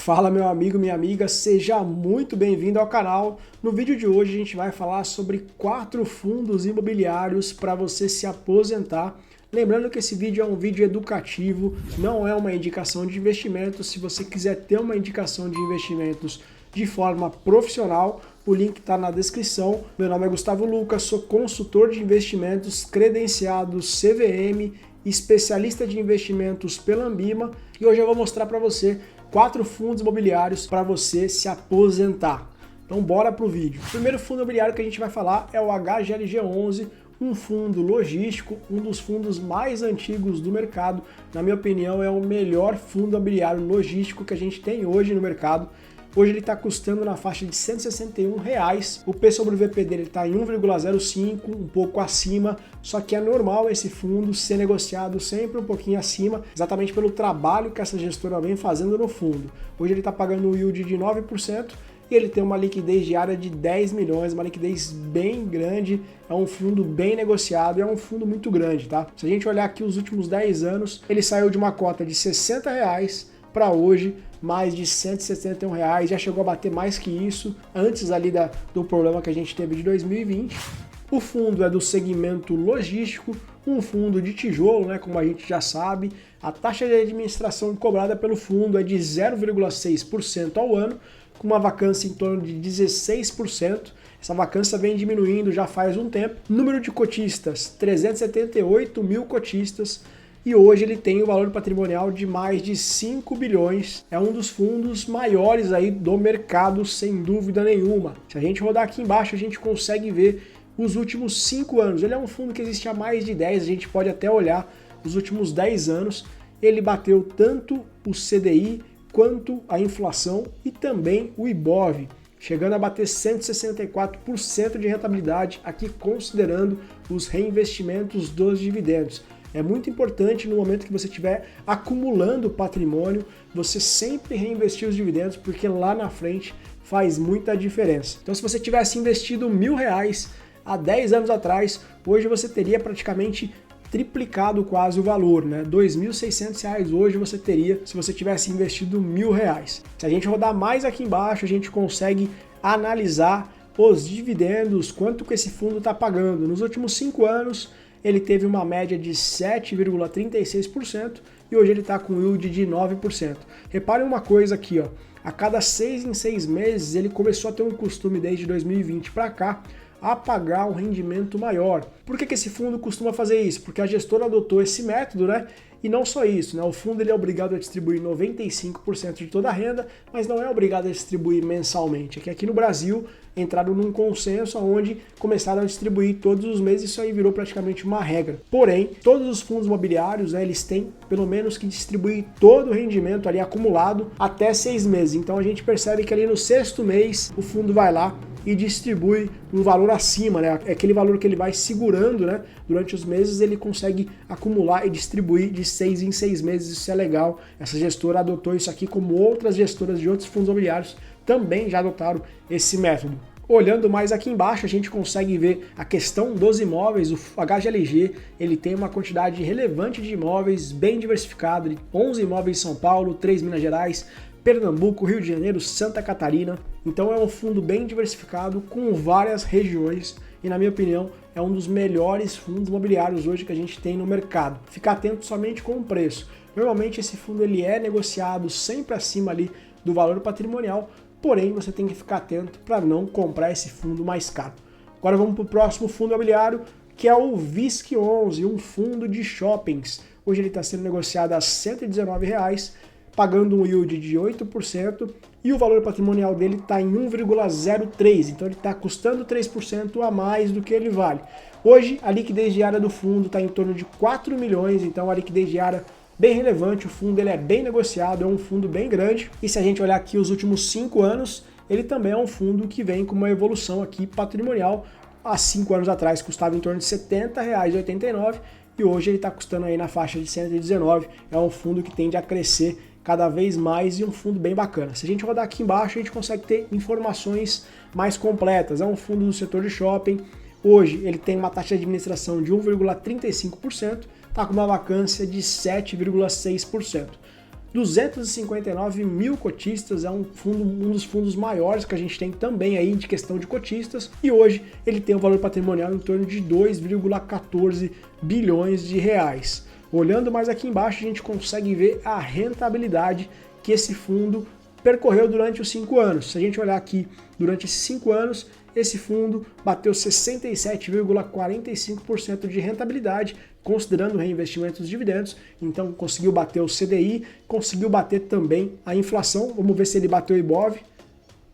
Fala meu amigo, minha amiga, seja muito bem-vindo ao canal. No vídeo de hoje a gente vai falar sobre 4 fundos imobiliários para você se aposentar. Lembrando que esse vídeo é um vídeo educativo, não é uma indicação de investimento. Se você quiser ter uma indicação de investimentos de forma profissional, o link está na descrição. Meu nome é Gustavo Lucas, sou consultor de investimentos credenciado CVM, especialista de investimentos pela Ambima, e hoje eu vou mostrar para você 4 fundos imobiliários para você se aposentar. Então bora pro vídeo. O primeiro fundo imobiliário que a gente vai falar é o HGLG11, um fundo logístico, um dos fundos mais antigos do mercado. Na minha opinião, é o melhor fundo imobiliário logístico que a gente tem hoje no mercado. Hoje ele está custando na faixa de R$ 161. O P sobre VP dele está em 1,05, um pouco acima, só que é normal esse fundo ser negociado sempre um pouquinho acima, exatamente pelo trabalho que essa gestora vem fazendo no fundo. Hoje ele está pagando um yield de 9% e ele tem uma liquidez diária de 10 milhões, uma liquidez bem grande, é um fundo bem negociado e é um fundo muito grande, tá? Se a gente olhar aqui os últimos 10 anos, ele saiu de uma cota de R$ 60 para hoje, mais de R$ 171, já chegou a bater mais que isso, antes ali do problema que a gente teve de 2020. O fundo é do segmento logístico, um fundo de tijolo, né, como a gente já sabe. A taxa de administração cobrada pelo fundo é de 0,6% ao ano, com uma vacância em torno de 16%. Essa vacância vem diminuindo já faz um tempo. Número de cotistas, 378 mil cotistas. E hoje ele tem um valor patrimonial de mais de 5 bilhões. É um dos fundos maiores aí do mercado, sem dúvida nenhuma. Se a gente rodar aqui embaixo, a gente consegue ver os últimos 5 anos. Ele é um fundo que existe há mais de 10, a gente pode até olhar os últimos 10 anos. Ele bateu tanto o CDI quanto a inflação e também o IBOV, chegando a bater 164% de rentabilidade, aqui considerando os reinvestimentos dos dividendos. É muito importante no momento que você estiver acumulando patrimônio, você sempre reinvestir os dividendos, porque lá na frente faz muita diferença. Então se você tivesse investido R$1.000 há 10 anos atrás, hoje você teria praticamente triplicado quase o valor, né? R$ 2.600 hoje você teria se você tivesse investido R$1.000. Se a gente rodar mais aqui embaixo, a gente consegue analisar os dividendos, quanto que esse fundo está pagando. Nos últimos 5 anos, ele teve uma média de 7,36% e hoje ele está com yield de 9%. Reparem uma coisa aqui, ó, a cada 6 em 6 meses ele começou a ter um costume desde 2020 para cá a pagar um rendimento maior. Por que esse fundo costuma fazer isso? Porque a gestora adotou esse método, né? E não só isso, né? O fundo ele é obrigado a distribuir 95% de toda a renda, mas não é obrigado a distribuir mensalmente. Aqui no Brasil entraram num consenso onde começaram a distribuir todos os meses, isso aí virou praticamente uma regra. Porém, todos os fundos imobiliários, né, eles têm pelo menos que distribuir todo o rendimento ali acumulado até 6 meses. Então a gente percebe que ali no 6º mês o fundo vai lá e distribui um valor acima, né? É aquele valor que ele vai segurando, né? Durante os meses ele consegue acumular e distribuir de 6 em 6 meses, isso é legal. Essa gestora adotou isso aqui, como outras gestoras de outros fundos imobiliários também já adotaram esse método. Olhando mais aqui embaixo, a gente consegue ver a questão dos imóveis. O HGLG ele tem uma quantidade relevante de imóveis, bem diversificado, 11 imóveis em São Paulo, 3 em Minas Gerais, Pernambuco, Rio de Janeiro, Santa Catarina. Então é um fundo bem diversificado com várias regiões e, na minha opinião, é um dos melhores fundos imobiliários hoje que a gente tem no mercado. Fica atento somente com o preço. Normalmente esse fundo ele é negociado sempre acima ali do valor patrimonial, porém você tem que ficar atento para não comprar esse fundo mais caro. Agora vamos para o próximo fundo imobiliário, que é o VISC11, um fundo de shoppings. Hoje ele está sendo negociado a R$ 119, pagando um yield de 8%, e o valor patrimonial dele está em 1,03, então ele está custando 3% a mais do que ele vale. Hoje a liquidez diária do fundo está em torno de 4 milhões, então a liquidez diária bem relevante, o fundo ele é bem negociado, é um fundo bem grande, e se a gente olhar aqui os últimos 5 anos, ele também é um fundo que vem com uma evolução aqui patrimonial. Há 5 anos atrás custava em torno de R$ 70,89 e hoje ele está custando aí na faixa de 119, é um fundo que tende a crescer cada vez mais e um fundo bem bacana. Se a gente rodar aqui embaixo, a gente consegue ter informações mais completas. É um fundo do setor de shopping. Hoje ele tem uma taxa de administração de 1,35%, está com uma vacância de 7,6%. 259 mil cotistas, é um dos fundos maiores que a gente tem também aí de questão de cotistas, e hoje ele tem um valor patrimonial em torno de 2,14 bilhões de reais. Olhando mais aqui embaixo, a gente consegue ver a rentabilidade que esse fundo percorreu durante os 5 anos. Se a gente olhar aqui, durante esses 5 anos, esse fundo bateu 67,45% de rentabilidade, considerando reinvestimentos e dividendos. Então conseguiu bater o CDI, conseguiu bater também a inflação. Vamos ver se ele bateu o IBOV.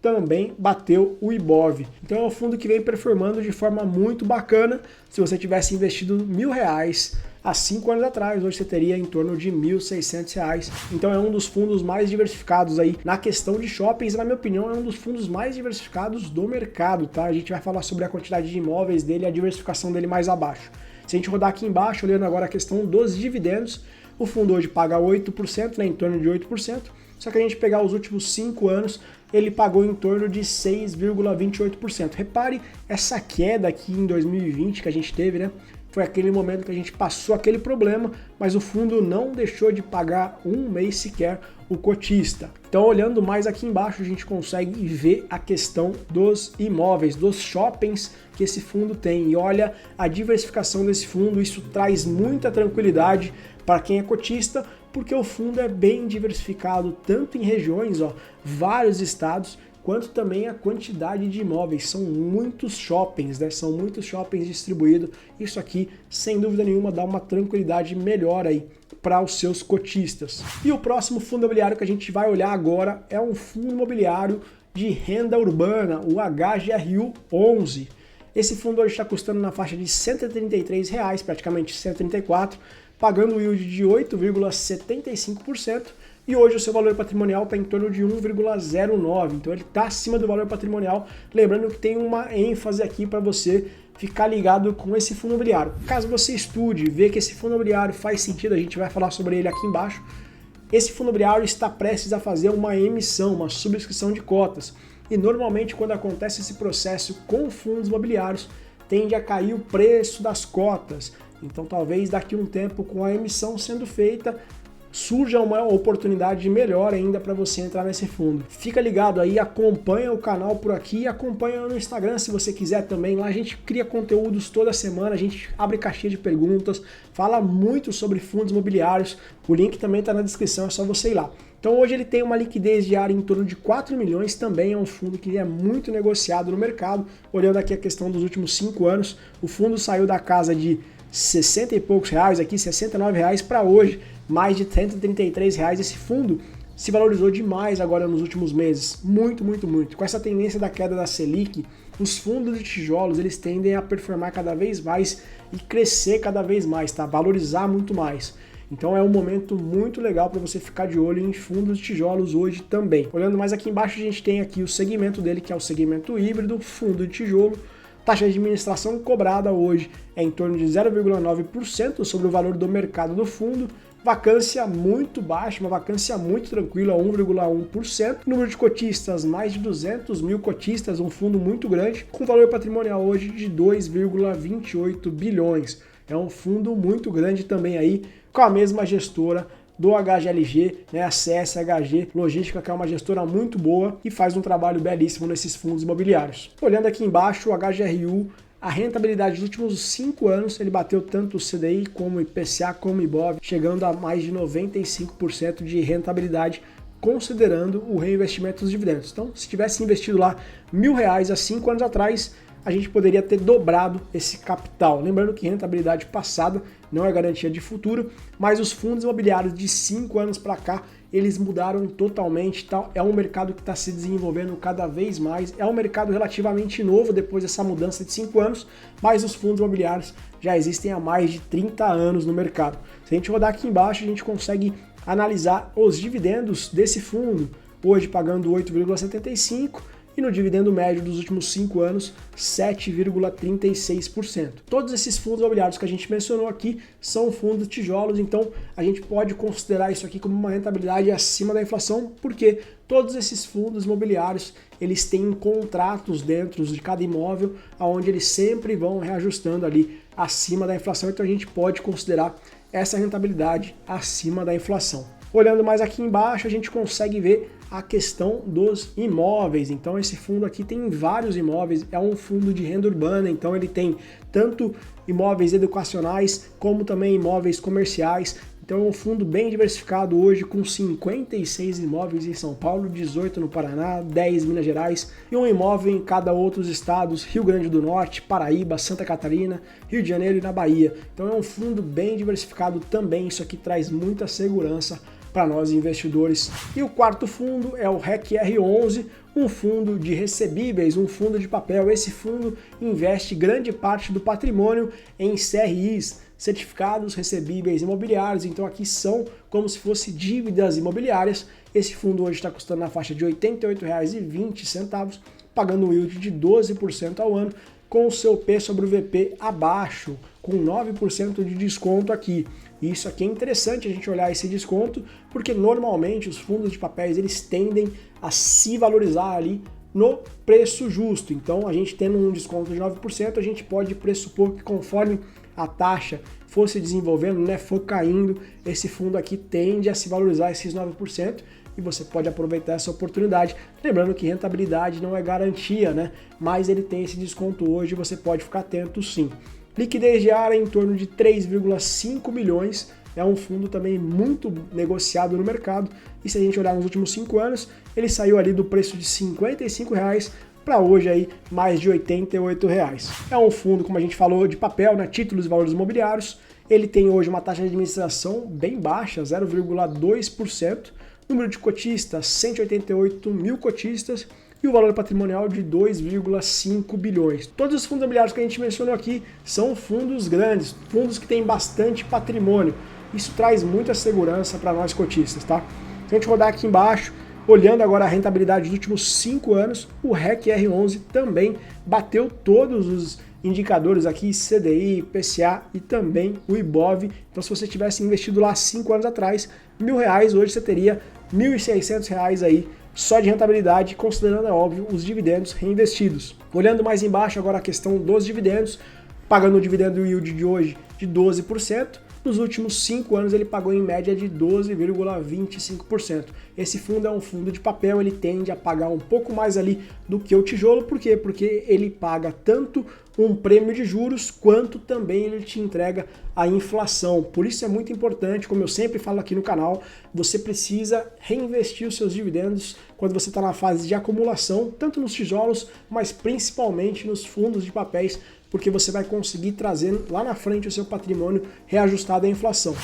Também bateu o IBOV. Então é um fundo que vem performando de forma muito bacana. Se você tivesse investido R$1.000 há 5 anos atrás, hoje você teria em torno de R$1.600. Então é um dos fundos mais diversificados aí na questão de shoppings. Na minha opinião, é um dos fundos mais diversificados do mercado, tá? A gente vai falar sobre a quantidade de imóveis dele e a diversificação dele mais abaixo. Se a gente rodar aqui embaixo, olhando agora a questão dos dividendos, o fundo hoje paga 8%, né, em torno de 8%. Só que a gente pegar os últimos 5 anos, ele pagou em torno de 6,28%. Repare essa queda aqui em 2020 que a gente teve, né? Foi aquele momento que a gente passou aquele problema, mas o fundo não deixou de pagar um mês sequer o cotista. Então, olhando mais aqui embaixo, a gente consegue ver a questão dos imóveis, dos shoppings que esse fundo tem. E olha a diversificação desse fundo, isso traz muita tranquilidade para quem é cotista, porque o fundo é bem diversificado, tanto em regiões, vários estados, quanto também a quantidade de imóveis. São muitos shoppings, né? São muitos shoppings distribuídos. Isso aqui, sem dúvida nenhuma, dá uma tranquilidade melhor aí para os seus cotistas. E o próximo fundo imobiliário que a gente vai olhar agora é um fundo imobiliário de renda urbana, o HGRU 11. Esse fundo hoje está custando na faixa de R$ 133, praticamente 134, pagando um yield de 8,75%, e hoje o seu valor patrimonial está em torno de 1,09, então ele está acima do valor patrimonial. Lembrando que tem uma ênfase aqui para você ficar ligado com esse fundo imobiliário. Caso você estude e vê que esse fundo imobiliário faz sentido, a gente vai falar sobre ele aqui embaixo. Esse fundo imobiliário está prestes a fazer uma emissão, uma subscrição de cotas, e normalmente quando acontece esse processo com fundos imobiliários, tende a cair o preço das cotas. Então talvez daqui a um tempo, com a emissão sendo feita, surja uma oportunidade melhor ainda para você entrar nesse fundo. Fica ligado aí, acompanha o canal por aqui, acompanha no Instagram se você quiser também. Lá a gente cria conteúdos toda semana, a gente abre caixinha de perguntas, fala muito sobre fundos imobiliários. O link também está na descrição, é só você ir lá. Então hoje ele tem uma liquidez diária em torno de 4 milhões, também é um fundo que é muito negociado no mercado. Olhando aqui a questão dos últimos 5 anos, o fundo saiu da casa de 60 e poucos reais, aqui 69 reais, para hoje mais de 133 reais. Esse fundo se valorizou demais agora nos últimos meses, muito. Com essa tendência da queda da Selic, os fundos de tijolos eles tendem a performar cada vez mais e crescer cada vez mais, tá? Valorizar muito mais. Então é um momento muito legal para você ficar de olho em fundos de tijolos hoje também. Olhando mais aqui embaixo, a gente tem aqui o segmento dele, que é o segmento híbrido, fundo de tijolo. Taxa de administração cobrada hoje é em torno de 0,9% sobre o valor do mercado do fundo. Vacância muito baixa, uma vacância muito tranquila, 1,1%. Número de cotistas, mais de 200 mil cotistas, um fundo muito grande, com valor patrimonial hoje de 2,28 bilhões. É um fundo muito grande também aí, com a mesma gestora do HGLG, né, a CSHG Logística, que é uma gestora muito boa e faz um trabalho belíssimo nesses fundos imobiliários. Olhando aqui embaixo, o HGRU, a rentabilidade dos últimos 5 anos, ele bateu tanto o CDI como o IPCA como o IBOV, chegando a mais de 95% de rentabilidade, considerando o reinvestimento dos dividendos. Então, se tivesse investido lá R$1.000 há 5 anos atrás, a gente poderia ter dobrado esse capital. Lembrando que rentabilidade passada não é garantia de futuro, mas os fundos imobiliários de 5 anos para cá, eles mudaram totalmente. Então, é um mercado que está se desenvolvendo cada vez mais, é um mercado relativamente novo depois dessa mudança de 5 anos, mas os fundos imobiliários já existem há mais de 30 anos no mercado. Se a gente rodar aqui embaixo, a gente consegue analisar os dividendos desse fundo, hoje pagando 8,75%, e no dividendo médio dos últimos 5 anos, 7,36%. Todos esses fundos imobiliários que a gente mencionou aqui são fundos tijolos, então a gente pode considerar isso aqui como uma rentabilidade acima da inflação, porque todos esses fundos imobiliários, eles têm contratos dentro de cada imóvel, onde eles sempre vão reajustando ali acima da inflação, então a gente pode considerar essa rentabilidade acima da inflação. Olhando mais aqui embaixo, a gente consegue ver a questão dos imóveis. Então esse fundo aqui tem vários imóveis, é um fundo de renda urbana, então ele tem tanto imóveis educacionais como também imóveis comerciais. Então é um fundo bem diversificado hoje, com 56 imóveis em São Paulo, 18 no Paraná, 10 em Minas Gerais e um imóvel em cada outros estados, Rio Grande do Norte, Paraíba, Santa Catarina, Rio de Janeiro e na Bahia. Então é um fundo bem diversificado também, isso aqui traz muita segurança para nós investidores. E o quarto fundo é o REC R11, um fundo de recebíveis, um fundo de papel. Esse fundo investe grande parte do patrimônio em CRIs, certificados recebíveis imobiliários, então aqui são como se fosse dívidas imobiliárias. Esse fundo hoje está custando na faixa de R$ 88,20, pagando um yield de 12% ao ano, com o seu P sobre o VP abaixo, com 9% de desconto aqui. E isso aqui é interessante a gente olhar esse desconto, porque normalmente os fundos de papéis eles tendem a se valorizar ali no preço justo. Então a gente tendo um desconto de 9%, a gente pode pressupor que conforme a taxa for se desenvolvendo, né, for caindo, esse fundo aqui tende a se valorizar esses 9%. E você pode aproveitar essa oportunidade. Lembrando que rentabilidade não é garantia, né? Mas ele tem esse desconto hoje, você pode ficar atento sim. Liquidez diária em torno de 3,5 milhões, é um fundo também muito negociado no mercado. E se a gente olhar nos últimos 5 anos, ele saiu ali do preço de R$ 55 para hoje aí mais de R$ 88. É um fundo, como a gente falou, de papel, né? Títulos e valores imobiliários. Ele tem hoje uma taxa de administração bem baixa, 0,2%. Número de cotistas, 188 mil cotistas e o valor patrimonial de 2,5 bilhões. Todos os fundos imobiliários que a gente mencionou aqui são fundos grandes, fundos que têm bastante patrimônio. Isso traz muita segurança para nós cotistas, tá? Se a gente rodar aqui embaixo, olhando agora a rentabilidade dos últimos 5 anos, o REC R11 também bateu todos os indicadores aqui, CDI, PCA e também o IBOV. Então se você tivesse investido lá 5 anos atrás, R$ 1.000, hoje você teria R$ 1.600 aí só de rentabilidade, considerando, é óbvio, os dividendos reinvestidos. Olhando mais embaixo agora a questão dos dividendos, pagando o dividendo yield de hoje de 12%, nos últimos 5 anos ele pagou em média de 12,25%. Esse fundo é um fundo de papel, ele tende a pagar um pouco mais ali do que o tijolo, por quê? Porque ele paga tanto um prêmio de juros, quanto também ele te entrega a inflação. Por isso é muito importante, como eu sempre falo aqui no canal, você precisa reinvestir os seus dividendos quando você está na fase de acumulação, tanto nos tijolos, mas principalmente nos fundos de papéis, porque você vai conseguir trazer lá na frente o seu patrimônio reajustado à inflação.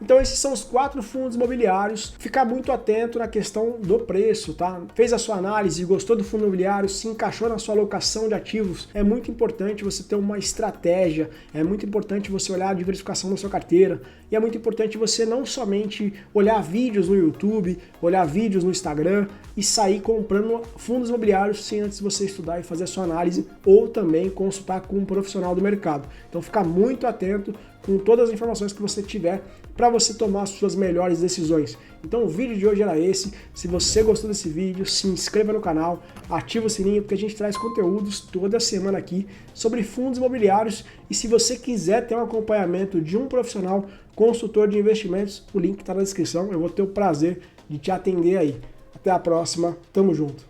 Então esses são os 4 fundos imobiliários. Ficar muito atento na questão do preço, tá? Fez a sua análise, gostou do fundo imobiliário, se encaixou na sua alocação de ativos, é muito importante você ter uma estratégia, é muito importante você olhar a diversificação da sua carteira, e é muito importante você não somente olhar vídeos no YouTube, olhar vídeos no Instagram e sair comprando fundos imobiliários sem antes você estudar e fazer a sua análise, ou também consultar com um profissional do mercado. Então ficar muito atento com todas as informações que você tiver para você tomar as suas melhores decisões. Então o vídeo de hoje era esse. Se você gostou desse vídeo, se inscreva no canal, ativa o sininho, porque a gente traz conteúdos toda semana aqui sobre fundos imobiliários. E se você quiser ter um acompanhamento de um profissional consultor de investimentos, o link está na descrição. Eu vou ter o prazer de te atender aí. Até a próxima, tamo junto!